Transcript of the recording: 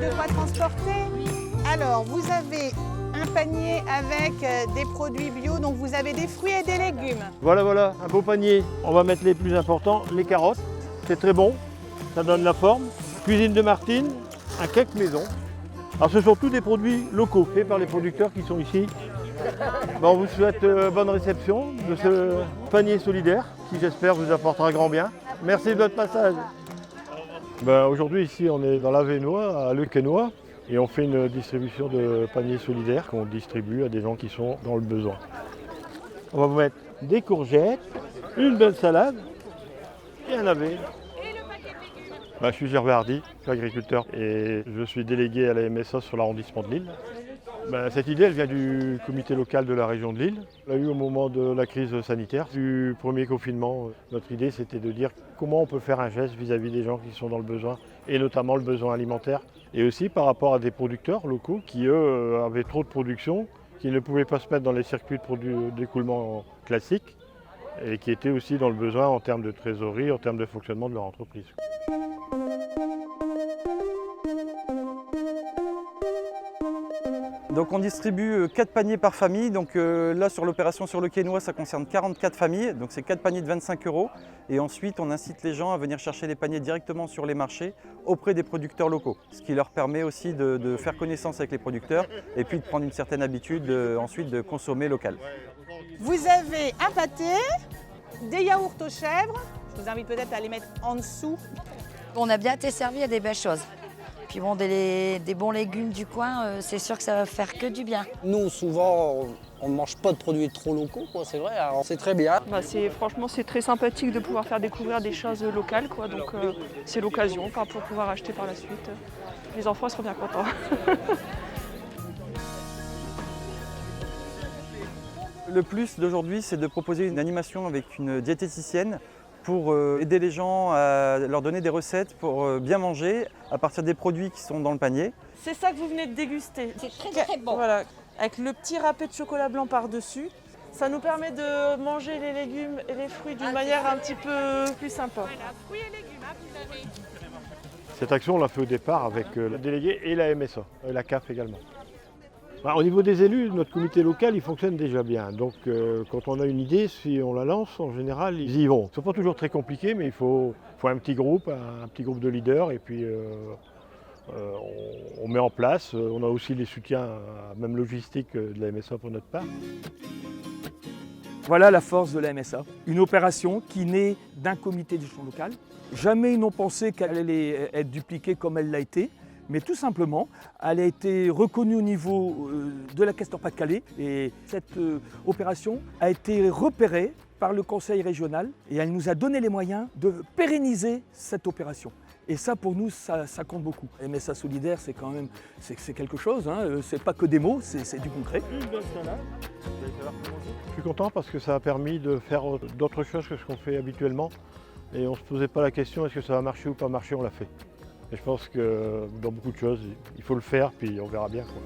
de quoi transporter. Alors, vous avez un panier avec des produits bio, donc vous avez des fruits et des légumes. Voilà, un beau panier. On va mettre les plus importants, les carottes. C'est très bon, ça donne la forme. Cuisine de Martine, un cake maison. Alors ce sont tous des produits locaux, faits par les producteurs qui sont ici. On vous souhaite bonne réception de ce panier solidaire, qui j'espère vous apportera grand bien. Merci de votre passage. Aujourd'hui ici on est dans l'Avesnois, à Le Quesnoy, et on fait une distribution de paniers solidaires qu'on distribue à des gens qui sont dans le besoin. On va vous mettre des courgettes, une belle salade et un navet. Je suis Gervais Hardy, je suis agriculteur et je suis délégué à la MSA sur l'arrondissement de Lille. Cette idée elle vient du comité local de la région de Lille. On l'a eu au moment de la crise sanitaire, du premier confinement. Notre idée c'était de dire comment on peut faire un geste vis-à-vis des gens qui sont dans le besoin et notamment le besoin alimentaire. Et aussi par rapport à des producteurs locaux qui eux avaient trop de production, qui ne pouvaient pas se mettre dans les circuits d'écoulement classiques et qui étaient aussi dans le besoin en termes de trésorerie, en termes de fonctionnement de leur entreprise. Donc on distribue 4 paniers par famille. Donc là sur l'opération sur Le Quesnoy, ça concerne 44 familles. Donc c'est 4 paniers de 25 €. Et ensuite on incite les gens à venir chercher les paniers directement sur les marchés auprès des producteurs locaux. Ce qui leur permet aussi de faire connaissance avec les producteurs et puis de prendre une certaine habitude ensuite de consommer local. Vous avez un pâté, des yaourts aux chèvres. Je vous invite peut-être à les mettre en dessous. On a bien été servi à des belles choses. Puis bon, des bons légumes du coin, c'est sûr que ça va faire que du bien. Nous, souvent, on ne mange pas de produits trop locaux, c'est vrai, alors c'est très bien. Franchement, c'est très sympathique de pouvoir faire découvrir des choses locales, donc c'est l'occasion pour pouvoir acheter par la suite. Les enfants seront bien contents. Le plus d'aujourd'hui, c'est de proposer une animation avec une diététicienne pour aider les gens à leur donner des recettes pour bien manger à partir des produits qui sont dans le panier. C'est ça que vous venez de déguster. C'est très bon. Voilà, avec le petit râpé de chocolat blanc par-dessus. Ça nous permet de manger les légumes et les fruits d'une manière un petit peu plus sympa. Cette action, on l'a fait au départ avec la déléguée et la MSA, et la CAF également. Au niveau des élus, notre comité local, il fonctionne déjà bien. Donc quand on a une idée, si on la lance, en général, ils y vont. Ce ne sont pas toujours très compliqués, mais il faut un petit groupe de leaders, et puis on met en place. On a aussi les soutiens, même logistiques, de la MSA pour notre part. Voilà la force de la MSA. Une opération qui naît d'un comité d'échelon local. Jamais ils n'ont pensé qu'elle allait être dupliquée comme elle l'a été. Mais tout simplement, elle a été reconnue au niveau de la Caisse Nord-Pas-de-Calais et cette opération a été repérée par le conseil régional et elle nous a donné les moyens de pérenniser cette opération. Et ça, pour nous, ça compte beaucoup. MSA solidaire, c'est quand même c'est quelque chose, c'est pas que des mots, c'est du concret. Je suis content parce que ça a permis de faire d'autres choses que ce qu'on fait habituellement. Et on ne se posait pas la question, est-ce que ça va marcher ou pas marcher, on l'a fait. Et je pense que dans beaucoup de choses, il faut le faire, puis on verra bien, quoi.